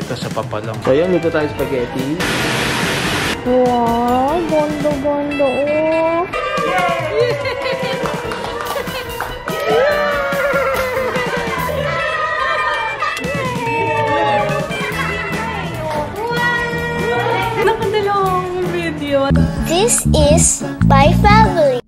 Kasi papalang. So yun, luto tayo spaghetti. Wow, gondo-gondo. Oh. Nakadalawang video. This is my family.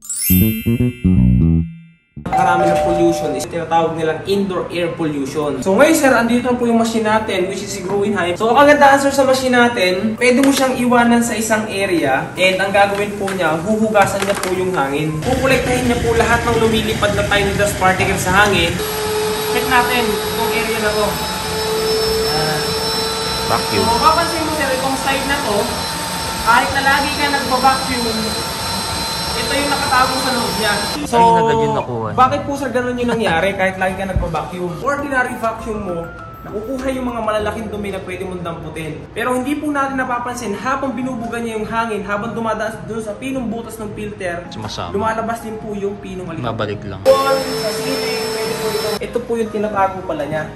Karami ng pollution is tinatawag nilang indoor air pollution. So ngayon sir, andito na po yung machine natin, which is si Growing Hive. So ang kagandahan sir sa machine natin, pwede mo siyang iwanan sa isang area, and ang gagawin po niya, huhugasan niya po yung hangin. Kukolektahin niya po lahat ng lumilipad na tiny dust particles sa hangin. Check natin itong area na to. Vacuum. So kapansin mo sir, itong side na to, kahit na lagi ka nagpa-vacuum, ito yung nakatago sa loob niya. So, bakit po sa ganun yung nangyari kahit lagi ka nagpa-vacuum? Ordinary vacuum mo, nakukuha yung mga malalaking dumi na pwede mong damputin. Pero hindi po natin napapansin, habang binubuga niya yung hangin, habang dumadaan doon sa pinong butas ng filter, lumalabas din po yung pinong alikabok. Mabalik lang. Sa ceiling, pwede po ito. Ito po yung tinatago pala niya.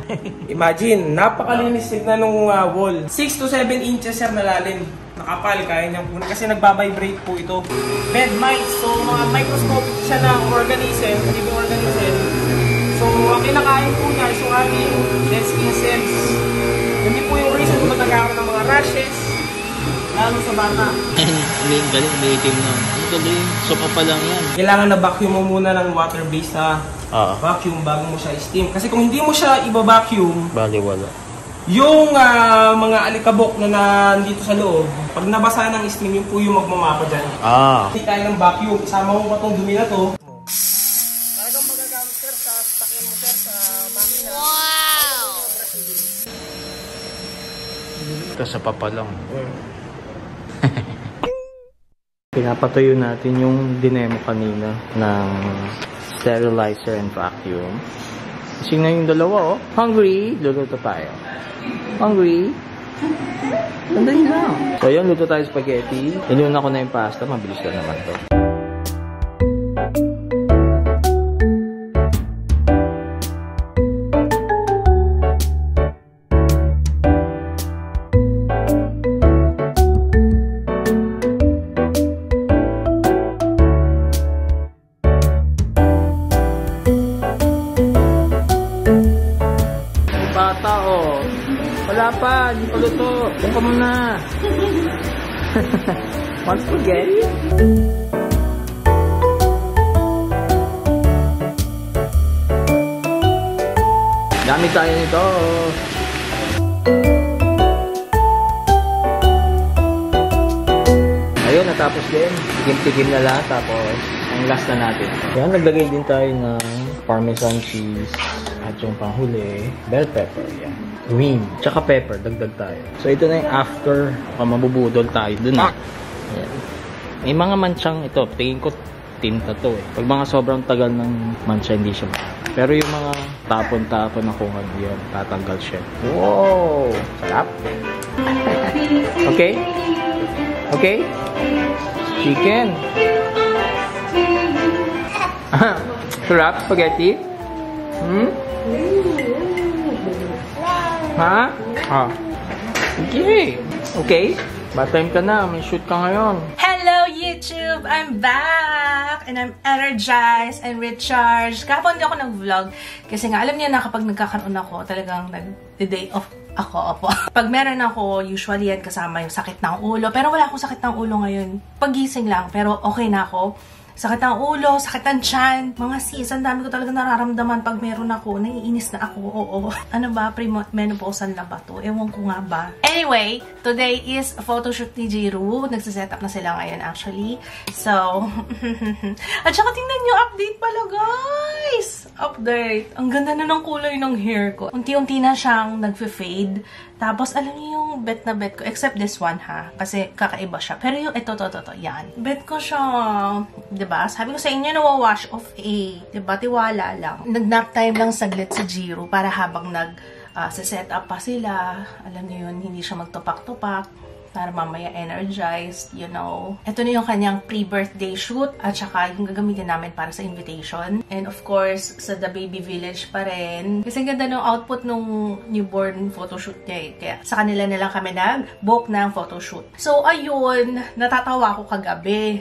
Imagine, napakalinis na nung wall. 6 to 7 inches sir na lalim. Nakapal, kaya niyang puno kasi nagbabibrate po ito. Bed mites, so mga microscopic siya na organism, living organism. So ang kinakain po niya is yung ating dead skin cells. Hindi po yung reason kung nagkakaroon ng mga rashes, lalo sa bata. Galing, may itim na. Ang galing, sopa pa lang yan. Kailangan na vacuum mo muna ng water-based na vacuum bago mo siya steam. Kasi kung hindi mo siya iba-vacuum, baliwala. Yung mga alikabok na nandito sa loob, pag nabasa ng steam, yun po yung magmamapa dyan. Hindi kaya ng vacuum, isama mo pa itong dumi na to. Talagang magagamit sir sa sasakyan mo sir sa makina. Wow! Kasi papalang. Pinapatuyo natin yung dinemo kanina ng sterilizer and vacuum. Kasi na yung dalawa, oh. Hungry? Luluto tayo. Hungry? Sandali lang. So yun, luto tayo spaghetti. Inuna ko na yung pasta. Mabilis lang naman to. Wala pa, hindi pa luto. Doon ka muna. Want spaghetti? Dami tayo nito. Ayun, natapos din. Tigim-tigim na lang. Tapos, ang last na natin. Yan, naglagay din tayo ng parmesan cheese. At yung panghuli, bell pepper. Yan. Green. Tsaka pepper. Dagdag tayo. So, ito na yung after. Mabubudol tayo dun. Ayan. May mga mansyang ito. Tingin ko tinta to eh. Pag mga sobrang tagal ng mansya, hindi siya. Pero yung mga tapon-tapon na kung ano yun, tatanggal siya. Wow! Sarap. Okay? Okay? Chicken. Sarap? Spaghetti? Ha? Okay. Okay. Bad time ka na. May shoot ka ngayon. Hello YouTube! I'm back! And I'm energized and recharged. Kahapon hindi ako nag-vlog. Kasi nga, alam niyo na kapag nagkakaroon ako, talagang nag-day off ako. Pag meron ako, usually yan kasama yung sakit ng ulo. Pero wala akong sakit ng ulo ngayon. Pagising lang. Pero okay na ako. Sakit ng ulo, sakit ng tiyan. Mga sis, ang dami ko talaga nararamdaman pag meron ako. Naiinis na ako. Oo. Ano ba? Premenopausal na ba to? Ewan ko nga ba. Anyway, today is a photoshoot ni Jiru. Nagsiset up na sila ngayon actually. So, at saka tingnan nyo, update pala guys! Update. Ang ganda na ng kulay ng hair ko. Unti-unti na siyang nag-fade. Tapos, alam niyo yung bet na bet ko. Except this one ha. Kasi kakaiba siya. Pero yung ito, yan. Bet ko siya. Diba? Sabi ko sa inyo, nawawash off eh. Diba? Tiwala lang. Nag-nap time lang saglit si Jiru para habang set up pa sila. Alam niyo yun, hindi siya magtupak-tupak. para mamaya energized, you know. Ito na yung kanyang pre-birthday shoot at saka yung gagamitin namin para sa invitation. And of course, sa The Baby Village pa rin. Kasi ganda ng output nung newborn photoshoot niya eh. Kaya sa kanila na lang kami nag-book ng photoshoot. So, ayun, natatawa ako kagabi.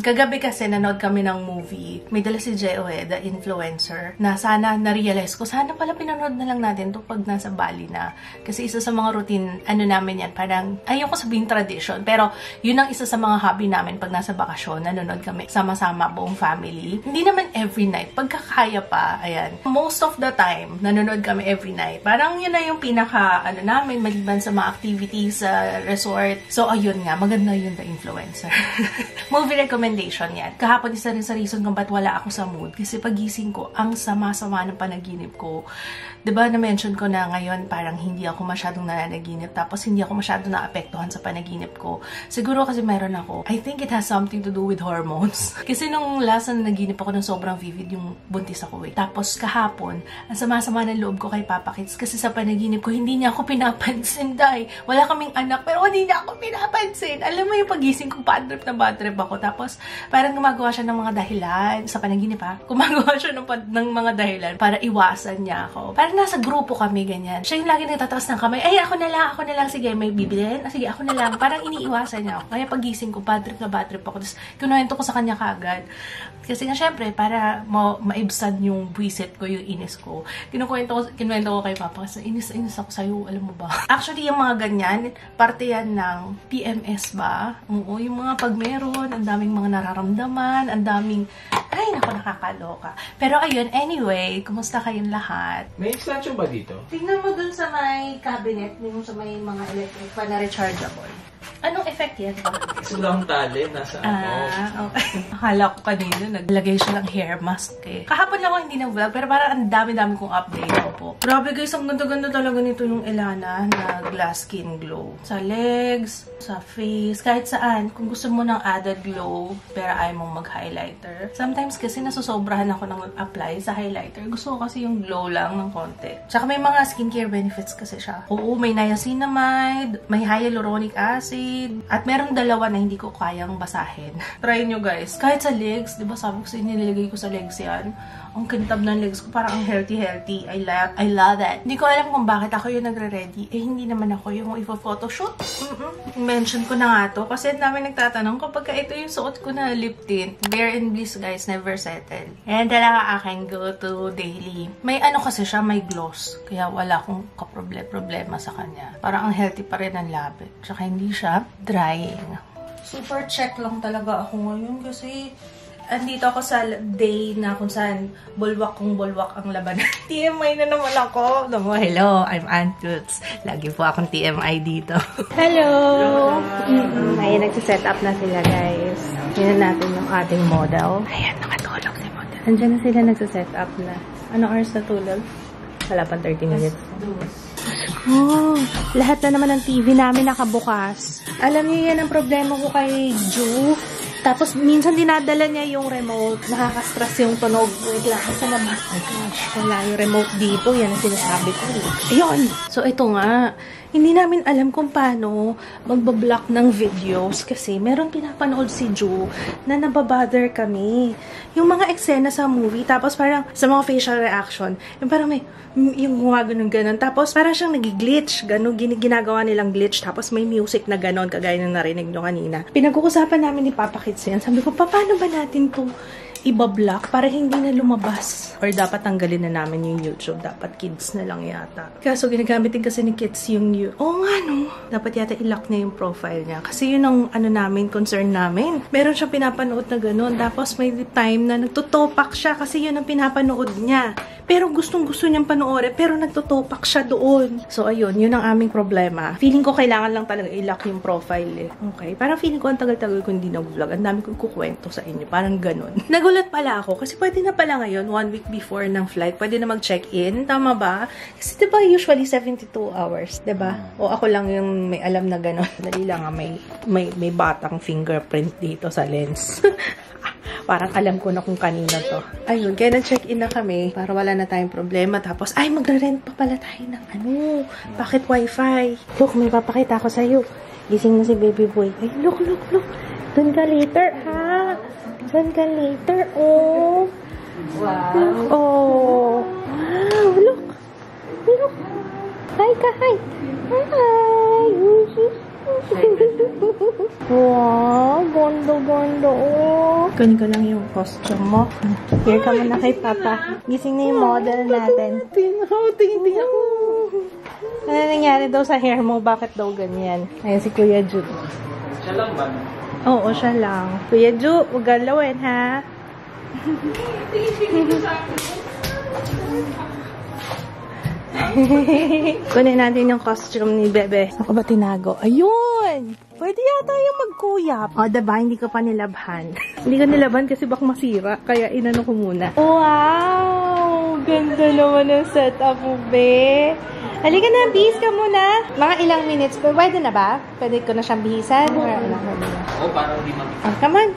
Kagabi kasi nanood kami ng movie. May dala si Geo the influencer, na sana na-realize ko, sana pala pinanood na lang natin to pag nasa Bali na. Kasi isa sa mga routine, ano namin yan, parang, ayoko sabihin tradition, pero yun ang isa sa mga hobby namin pag nasa bakasyon, nanonood kami sama-sama buong family. Hindi naman every night, pagkakaya pa, ayan. Most of the time, nanonood kami every night. Parang yun na yung pinaka, ano namin, maliban sa mga activities sa resort. So, ayun nga, maganda yun, the influencer. Movie recommendation yan. Kahapon isa rin sa reason kung ba't wala ako sa mood. Kasi pagising ko, ang sama-sama ng panaginip ko. Diba, na-mention ko na ngayon, parang hindi ako masyadong nananaginip. Tapos, hindi ako masyadong naapektuhan sa panaginip ko. Siguro kasi meron ako. I think it has something to do with hormones. Kasi nung last na naginip ako ng sobrang vivid, yung buntis ako eh. Tapos, kahapon, ang sama-sama ng loob ko kay Papa Kids. Kasi sa panaginip ko, hindi niya ako pinapansin, day. Wala kaming anak, pero hindi niya ako pinapansin. Alam mo yung pagising ko, bad trip ako. Tapos, parang gumagawa siya ng mga dahilan. Sa panaginip ha, gumagawa siya ng mga dahilan para iwasan niya ako. Parang nasa grupo kami, ganyan. Siya yung lagi nagtataas ng kamay. Ay, ako na lang. Sige, may bibilin. Sige, ako na lang. Parang iniiwasan niya ako. Kaya pagising ko, bad trip ako. Tapos, kinuwento ko sa kanya kaagad. Kasi nga, syempre, para maibsan yung buwisit ko, yung inis ko. Kinuwento ko kay Papa kasi inis ako sa'yo, alam mo ba? Actually, yung mga ganyan, parte yan ng PMS ba? Oo, yung mga pag meron, ang daming mga nararamdaman, ang daming, ay, naku, nakakaloka. Pero ayun, anyway, kumusta kayong lahat? May extension ba dito? Tingnan mo dun sa may cabinet, yung sa may mga electric pa na rechargeable. Anong effect yan? Sulang tali, nasa Okay. Akala ko kanina, naglagay siya ng hair mask eh. Kahapon lang ako hindi na-vlog, pero parang ang dami-dami kong update ko po. Grabe guys, ang ganda-ganda talaga nito yung Elana na glass skin glow. Sa legs, sa face, kahit saan. Kung gusto mo ng added glow, pero ayaw mong mag-highlighter. Sometimes kasi nasusobrahan ako ng mag-apply sa highlighter. Gusto ko kasi yung glow lang ng konti. Tsaka may mga skincare benefits kasi siya. Oo, may niacinamide, may hyaluronic acid, at meron dalawa na hindi ko kayang basahin. Try nyo guys. Kahit sa legs, di ba sabi ko sa inyo, nilagay ko sa legs yan. Ang kintab ng legs ko, parang ang healthy. I love that. Hindi ko alam kung bakit ako yung nagre-ready. Eh, hindi naman ako yung ipo-photoshoot. Mention ko na nga to. Kasi dami nagtatanong kapag ito yung suot ko na lip tint. Bare and Bliss guys, never settle. And talaga aking go-to daily. May ano kasi siya, may gloss. Kaya wala akong kaproblema sa kanya. Parang ang healthy pa rin ang labit. Tsaka hindi siya drying. Super check lang talaga ako ngayon kasi andito ako sa day na kung saan bulwak ang labanan. TMI na naman ako. Hello, I'm Aunt Toots. Lagi po akong TMI dito. Hello! Ayan, nagsiset up na sila, guys. Tingnan natin yung ating model. Ayan, nakatulog si model. Andiyan na sila nagsiset up na. Anong hours na tulog? Wala pang 30 minutes. Oh, lahat na naman ng TV namin nakabukas. Alam niyo yan ang problema ko kay Ju. Tapos, minsan dinadala niya yung remote. Nakaka-stress yung tunog. Wait lang, sa labas. Oh my gosh, wala yung remote dito. Yan ang sinasabi ko. Ayun! So, ito nga. Hindi namin alam kung paano magbablock ng videos kasi meron pinapanood si Ju na nababother kami. Yung mga eksena sa movie, tapos parang sa mga facial reaction, yung parang may yung ganun. Tapos parang siyang nag-glitch. Ganun, ginagawa nilang glitch. Tapos may music na ganun, kagaya ng narinig nyo kanina. Pinag-uusapan namin ni Papa Kids yan. Sabi ko, paano ba natin to ibablock para hindi na lumabas? Or dapat tanggalin na namin yung YouTube. Dapat kids na lang yata. Kaso ginagamit din kasi ni kids yung oo nga no. Dapat yata i-lock niya yung profile niya. Kasi yun ang ano namin, concern namin. Meron siyang pinapanood na ganun. Tapos may time na nagtutopak siya kasi yun ang pinapanood niya. Pero gustong-gusto niyang panoorin, pero nagtutopak siya doon. So, ayun, yun ang aming problema. Feeling ko kailangan lang talaga i-lock yung profile eh. Okay? Parang feeling ko ang tagal-tagal ko hindi nag-vlog. Ang dami kong kukwento sa inyo. Parang ganun. Nagulat pala ako kasi pwede na pala ngayon, 1 week before ng flight, pwede na mag-check-in. Tama ba? Kasi diba usually 72 hours, diba? O ako lang yung may alam na ganun. Dali lang may batang fingerprint dito sa lens. Parang alam ko na kung kanina to. Ayun, kaya nag-check-in na kami para wala na tayong problema. Tapos, ay, magre-rent pa pala tayo ng pocket wifi. Look, may papakita ko sa'yo. Gising na si baby boy. Ay, look. Doon ka later, ha? Doon ka later, oh. Wow. Oh. Wow, look. Hi ka, hi. Hi. Wow, gondo, oh. Kunin ko lang yung costume mo. Here ka muna kay Papa. Gising na yung model natin. Tingin ako. Ano nangyari daw sa hair mo? Bakit daw ganyan? Ayan si Kuya Ju. Siya lang ba? Oo, siya lang. Kuya Ju, huwag galawin, ha? Kunin natin yung costume ni Bebe. Ako ba tinago? Ayun! Pwede yata yung magkuyap. O, diba? Hindi ko pa nilabhan. Hindi ko nilabhan kasi baka masira. Kaya inano ko muna. Wow! Ganda naman ang setup mo, Be. Halika na, bihis ka muna. Mga ilang minutes. Pwede na ba? Pwede ko na siyang bihisan? Or ano? Oo, parang di mag... Oh, come on.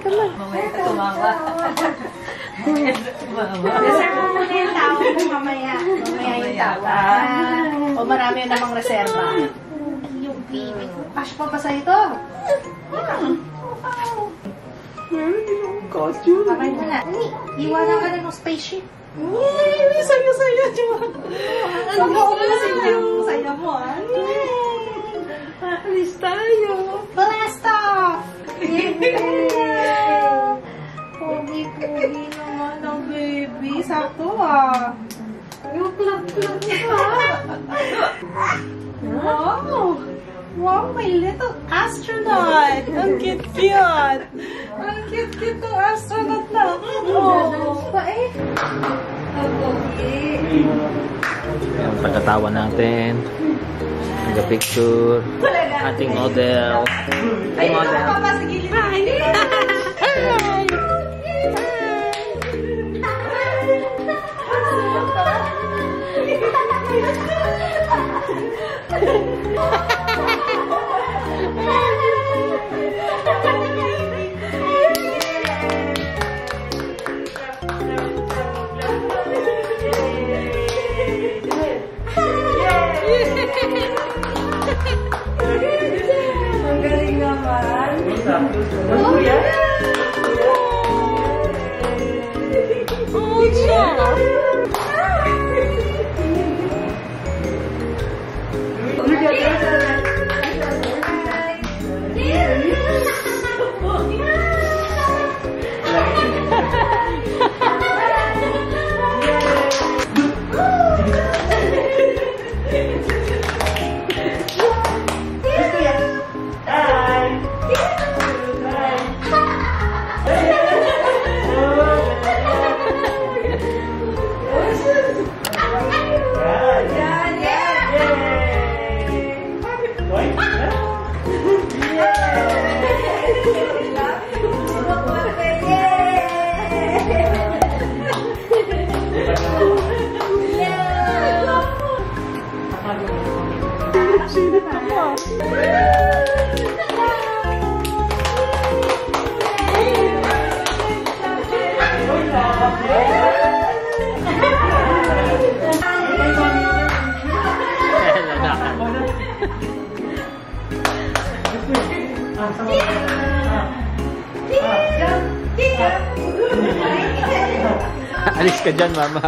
Reserve mo muna yung tao mo mamaya. Mamaya yung tawa. O marami yun namang reserva. Yung baby ko. Cash pa ba sa ito? Costume. Kamay mo na. Iwanan ka na ng spaceship. Yay! Saya-saya, Diba? Ano mo yung saya mo, ah? Alis tayo. Basta! Pogi-pogi naman ang baby. Sakto, ah. Yung plug-plug niya. Wow! Wow, my little astronaut! Ang cute-cute! Ang cute-cute ng astronaut na! Oh! Pae! Ang pogi! Pagkatawa natin. Nag-picture. Ating model. Ay, model! Papa, sa gilid! Hi! Ang galing naman. Oh, yeah. Oh, yeah. Alis ka dyan, Mama.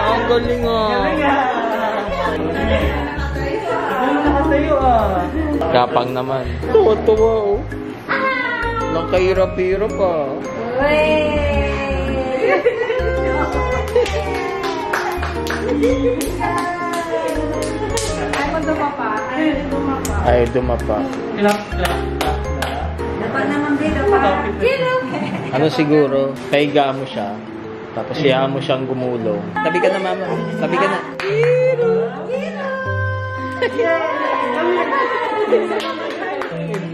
Ang galing, oh. Kapang naman. Tuwa-tuwa, oh. Nang kahirap-hirap, ah. Ay, dumapa. Dapat naman dito pa. Ano siguro, kaiga mo siya. Tapos hayaan mo siyang gumulong. Tabi ka na, Mama. Tabi ka na.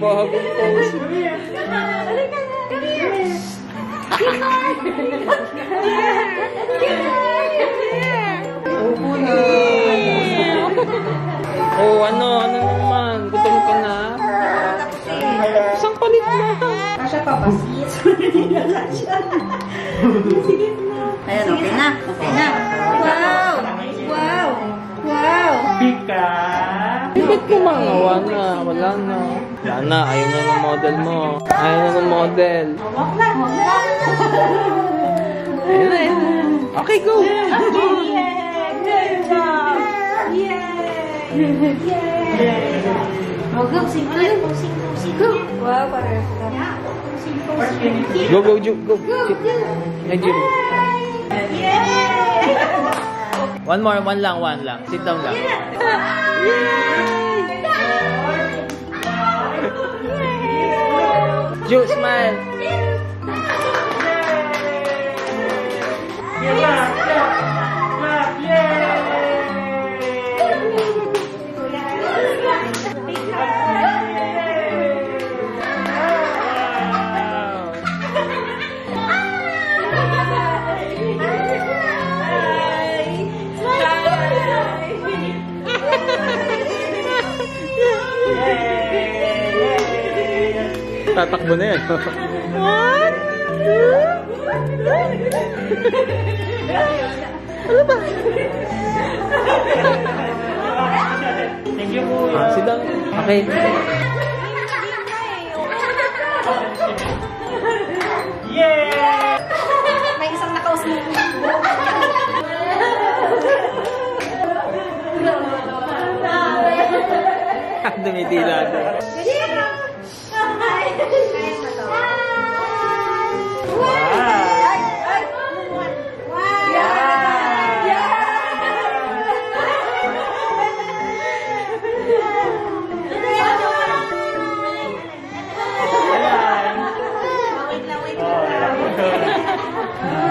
Bagong pose. Upo na. Oh, ano naman? Gutom ka na? Isang palit na. Kasya pa, pasit. Ayan, okay na. Okay na. Wow! Wow! Wow! Pika! Bakit kumangawa na? Wala na. Wala na. Ayaw na ng model mo. Ayaw na ng model. Wag na! Wag na! Ayun na, ayun na. Okay, go! Yay! Good job! Yay! Yay! Oh, go! Sing ulit! Go! Wow, parang Go, go, Ju. Go. Ay, Ju. Yay! One more, one lang. Sit down lang. Ju, smile. Tatakbo na yan. 1, 2. Ano ba? Thank you po. Sit down. Okay. Yeah! May isang nakausap. Dumitila na.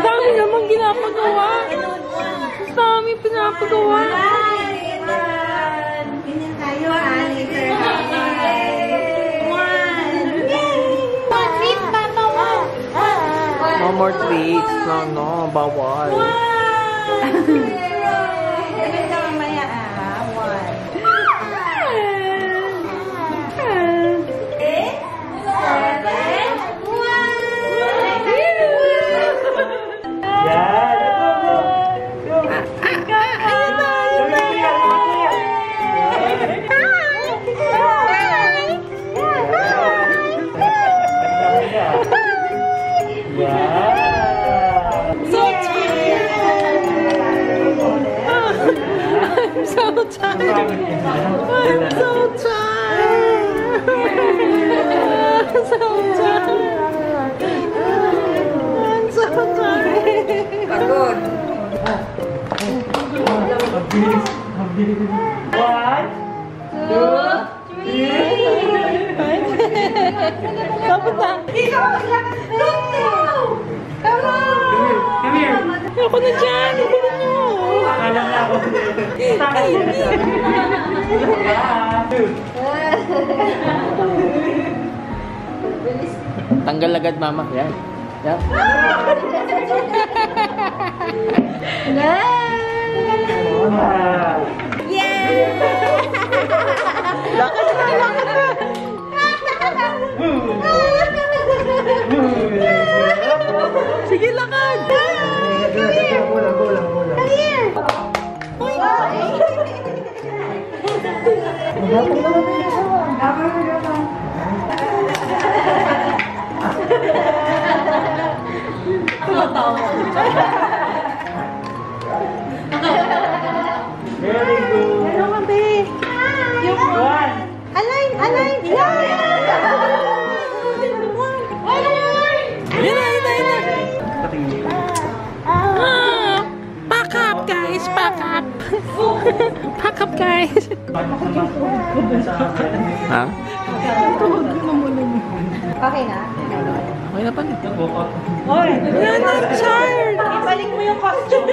Dami naman ginapagawa. Dami pinapagawa. Ganyan tayo, later. No more treats. No, bawal. Ganyan ka mamaya, So tired. I'm so tired. I'm so tired. Pagod. 1, 2, 3. Dapat na. Ikaw maglakad. Come on! Come here. Ako na dyan. Ito na nyo. Alam na ako. Tanggal agad, mama. Yan. Yan. Yay! Lakad na, lakad na. Sige, lakad. Very good. Ano ka, be? Yung 1. align! Yeah! Pack up, guys. Pack up. Pack up, guys. Ha? Okay na? Okay na pa rin. Hoy! Yan, I'm tired. Ibalik mo yung costume.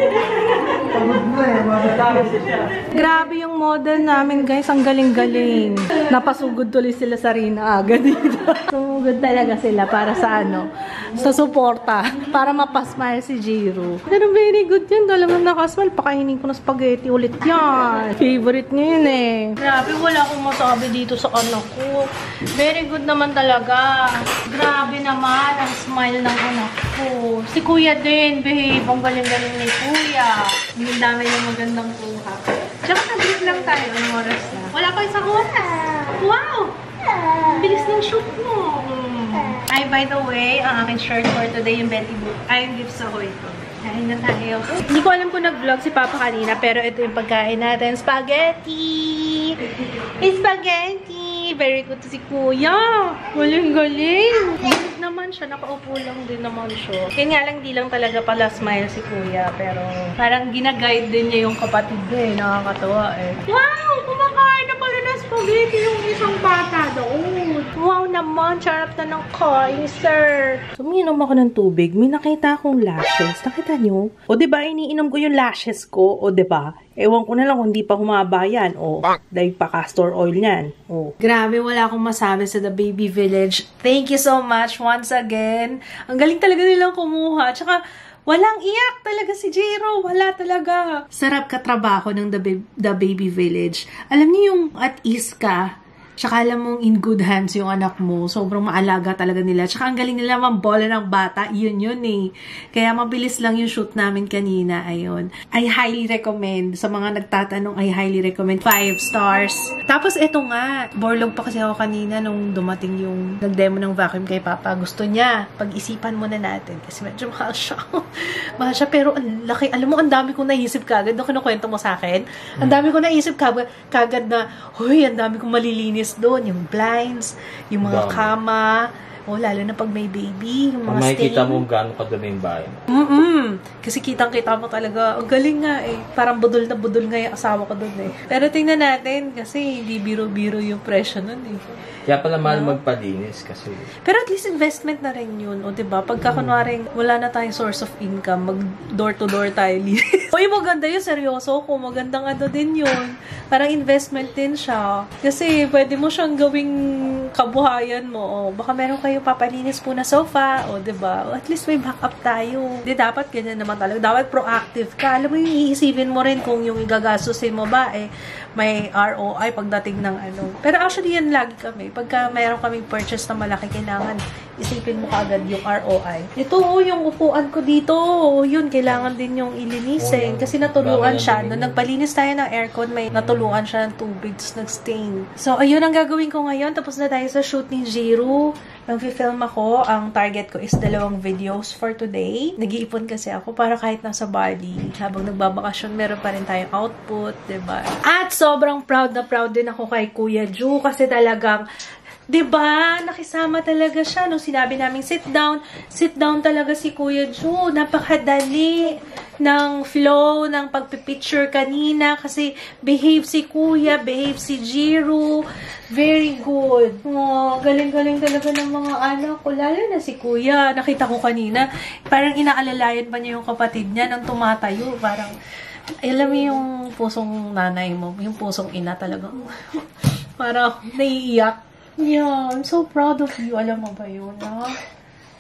Grabe yung model namin, guys. Ang galing-galing. Napasugod tuloy sila sa Rina agad dito. Sumugod talaga sila para sa ano, sa suporta para mapasmile si Jiro. Pero very good yan. Talagang nakasmile. Pakainin ko na spaghetti ulit yan. Favorite niya yun eh. Grabe, wala akong masabi dito sa anak ko. Very good naman talaga. Grabe naman ang smile ng anak ko. Si Kuya din, babe. Ang galing-galing ni Kuya. Ang dami yung magandang kuha. Tsaka nag-break lang tayo. Anong oras na? Wala pa isang oras. Wow! Ang bilis ng shoot mo. Ay, by the way, ang aking shirt for today, yung Betty Boop, ay yung gift sa Hoy ko. Kain na tayo. Hindi ko alam kung nag-vlog si Papa kanina, pero ito yung pagkain natin. Spaghetti! Spaghetti! Very good to si Kuya. Galing-galing. Galing naman siya. Nakaupo lang din naman siya. Kaya nga lang, di lang talaga pala smile si Kuya. Pero parang ginaguide din niya yung kapatid niya eh. Nakakatawa eh. Wow! Kumakain na pala na spaghetti yung isang bata doon. Wow naman! Charap na ng kain, sir. Suminom ako ng tubig. May nakita akong lashes. Nakita niyo? O diba, iniinom ko yung lashes ko. O diba? Ewan ko na lang kung di pa humaba yan. O, dahil pa castor oil yan. O. Grabe, wala akong masabi sa The Baby Village. Thank you so much once again. Ang galing talaga nilang kumuha. Tsaka, walang iyak talaga si Jiro. Wala talaga. Sarap katrabaho ng The Baby Village. Alam niyo yung at ease ka. Tsaka alam mong in good hands yung anak mo. Sobrang maalaga talaga nila. Tsaka ang galing nila mambola ng bata. Yun eh. Kaya mabilis lang yung shoot namin kanina. Ayun. I highly recommend. Sa mga nagtatanong, I highly recommend. 5 stars. Tapos eto nga. Borlog pa kasi ako kanina nung dumating yung nag-demo ng vacuum kay Papa. Gusto niya. Pag-isipan muna natin. Kasi medyo mahal siya. Mahal siya. Pero ang laki. Alam mo, ang dami kong naisip kagad. Nung kinukwento mo sa akin. Ang dami kong naisip kagad na, huy, ang dami kong malilinis doon, yung blinds, yung mga kama, o lalo na pag may baby, yung mga stain. Makikita mo gano'ng kadumi yung bahay. Kasi kitang-kita mo talaga, ang galing nga eh. Parang budol na budol nga yung asawa ko doon eh. Pero tingnan natin, kasi hindi biro-biro yung presyo nun eh. Kaya pala mahal magpalinis kasi. Pero at least investment na rin yun. O diba? Pagka kunwaring wala na tayong source of income, mag door-to-door tayo linis. Uy, maganda yun. Seryoso ko. Magandang ano din yun. Parang investment din siya. Kasi pwede mo siyang gawing kabuhayan mo. O, baka meron kayo papalinis po na sofa. O diba? O, at least may backup tayo. Di dapat ganyan naman talaga. Dapat proactive ka. Alam mo yung iisipin mo rin kung yung igagastusin mo ba eh may ROI pagdating ng ano. Pero actually yan lagi kami. Pagka mayroon kaming purchase na malaki, kailangan isipin mo kaagad yung ROI. Ito yung upuan ko dito. Yun, kailangan din yung ilinisin. Kasi natuluan siya. Nung nagpalinis tayo ng aircon, may natuluan siya ng tubig, nag-stain. So, ayun ang gagawin ko ngayon. Tapos na tayo sa shoot ni Jiro. Nag-film ako. Ang target ko is 2 videos for today. Nag-iipon kasi ako para kahit nasa Bali, habang nagbabakasyon, meron pa rin tayong output, diba? At sobrang proud na proud din ako kay Kuya Ju kasi talagang diba? Nakisama talaga siya. Nung sinabi namin sit down talaga si Kuya Ju. Napakadali ng flow, ng pagpipicture kanina. Kasi behave si Kuya, behave si Jiro. Very good. Oh, galing-galing talaga ng mga anak ko. Lalo na si Kuya. Nakita ko kanina, parang inaalalayan pa niya yung kapatid niya nang tumatayo. Parang, alam mo yung pusong nanay mo, yung pusong ina talaga. Parang naiiyak. Yeah, I'm so proud of you. Alam mo ba yun, ha?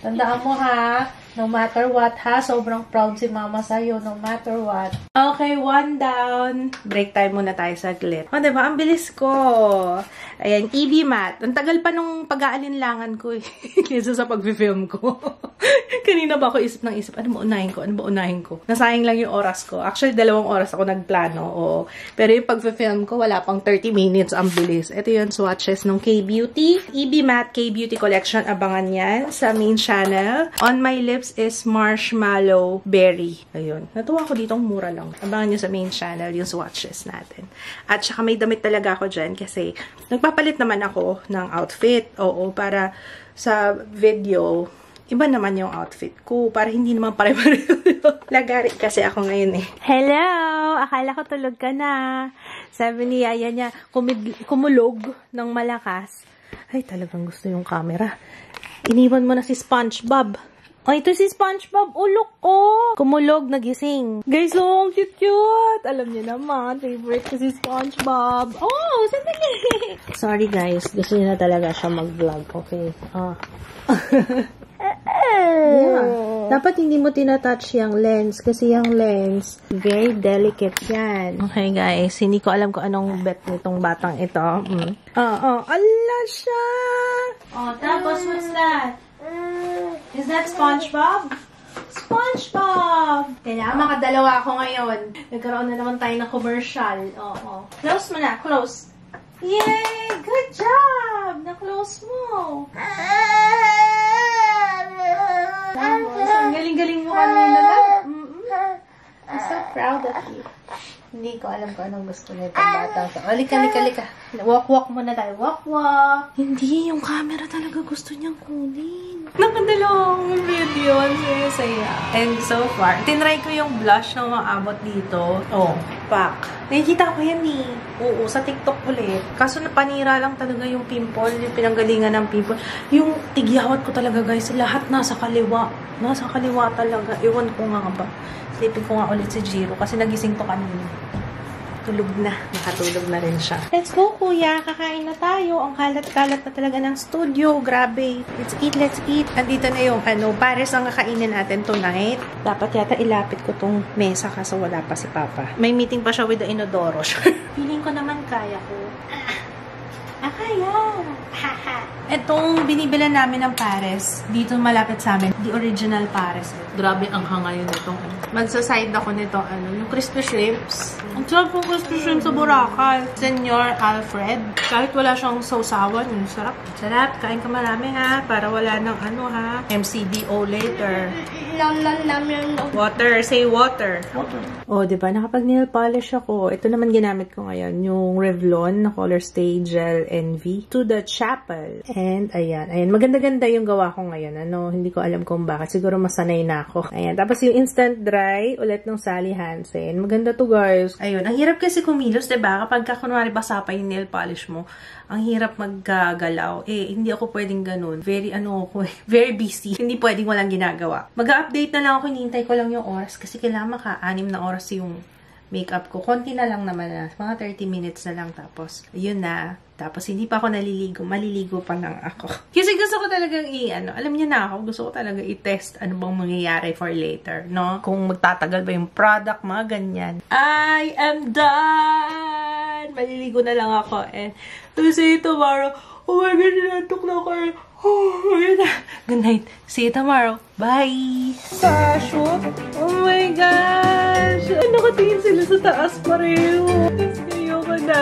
Tandaan mo, ha? No matter what, ha? Sobrang proud si mama sa'yo, no matter what. Okay, 1 down. Break time muna tayo saglit. O, diba? Ang bilis ko. Ayan, EB Matte. Ang tagal pa nung pag-aalinlangan ko, eh. Kesa sa pag-film ko. Kanina ba ako isip ng isip, ano ba unahin ko? Nasayang lang yung oras ko. Actually, 2 oras ako nagplano. Oo. Pero yung pag-film ko, wala pang 30 minutes. Ang bilis. Ito yung swatches ng K-Beauty. EB Matte K-Beauty Collection. Abangan yan sa main channel. On my lips is Marshmallow Berry. Ayun. Natuwa ko ditong mura lang. Abangan nyo sa main channel yung swatches natin. At saka may damit talaga ako dyan kasi nagpapalit naman ako ng outfit. Oo. Para sa video, iba naman yung outfit ko. Para hindi naman pare-pareho. Lagari kasi ako ngayon eh. Hello! Akala ko tulog ka na. Sabi ni Yaya niya, kumulog ng malakas. Ay, talagang gusto yung camera. Iniwan mo na si SpongeBob. Oh, ito si SpongeBob. Ulok ko. Kumulog, nagising. Guys, oh, cute-cute. Alam niyo naman, favorite ko si SpongeBob. Oh, sandali. Sorry guys, gusto niya na talaga siya mag-vlog. Okay. Dapat hindi mo tinatouch yung lens kasi yung lens, very delicate yan. Okay guys, hindi ko alam kung anong bet nitong batang ito. Ala siya! Oh, tapos what's that? Is that SpongeBob? SpongeBob! Kailangan makadalawa ako ngayon. Nagkaroon na naman tayo ng commercial. Oo. Close mo na. Close. Yay! Good job! Na-close mo. Tapos, ang galing-galing mo kanina lang. I'm so proud of you. Hindi ko alam kung anong gusto nito batang to. Lika. Walk muna tayo. Walk. Hindi, yung camera talaga gusto niyang kunin. Nakadalawang video. Ang saya. And so far, tinry ko yung blush na maabot dito. Oh, pak. Nakikita ko yan eh. Oo, sa TikTok ulit. Kaso napanira lang talaga yung pimple, yung pinanggalingan ng pimple. Yung tigyawat ko talaga guys, lahat nasa kaliwa. Nasa kaliwa talaga. Iwan ko nga ba. Sleeping ko nga ulit si Jiro kasi nagising to kanina. Tulog na. Nakatulog na rin siya. Let's go, kuya. Kakain na tayo. Ang kalat-kalat na talaga ng studio. Grabe. Let's eat. Andito na yung Paris ang kakainin natin tonight. Dapat yata ilapit ko tong mesa kaso wala pa si Papa. May meeting pa siya with the inodoro. Feeling ko naman kaya ko. Kaya. Itong binibilan namin ng Pares, dito malapit sa amin, the original Pares. Grabe ang hangay nitong Magsaside ako nito, yung crispy shrimps. Ang sarap ng crispy shrimps sa Boracay. Senor Alfred. Kahit wala siyang sausawan, yung sarap. Sarap, kain ka marami ha, para wala ng MCBO later. Water, say water. Oh, diba? Nakapag-nail polish ako. Ito naman ginamit ko ngayon, yung Revlon na Color Stay Gel Envy to the Chapel. And, ayan. Maganda-ganda yung gawa ko ngayon. Hindi ko alam kung bakit. Siguro masanay na ako. Ayan. Tapos yung instant dry, ulit ng Sally Hansen. Maganda to, guys. Ayun. Ang hirap kasi kumilos, diba? Kapag kunwari basa pa yung nail polish mo, ang hirap maggalaw. Hindi ako pwedeng ganun. Very busy. Hindi pwedeng walang ginagawa. Mag-update na lang ako. Hinihintay ko lang yung oras kasi kailangan maka-6 na oras yung makeup ko. Konti na lang naman na. Mga 30 minutes na lang. Tapos, yun na. Tapos, hindi pa ako naliligo. Maliligo pa lang ako. Kasi gusto ko talagang alam niya na ako. Gusto ko talaga i-test ano bang mangyayari for later. No? Kung magtatagal ba yung product, mga ganyan. I am done! Maliligo na lang ako. And, to see you tomorrow. Oh my God, natok na ako. Oh, yun na. Good night. See you tomorrow. Bye! Shoot! Oh my gosh! Nakatingin sila sa taas pareho. Tapos ngayon ko na.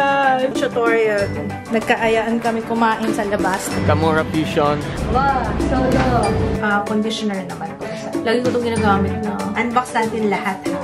Tutorial. Nagkaayaan kami kumain sa labas. Camora Fusion. Wow! Solo! Conditioner naman ko. Lagi ko itong ginagamit na. Unbox natin lahat ha.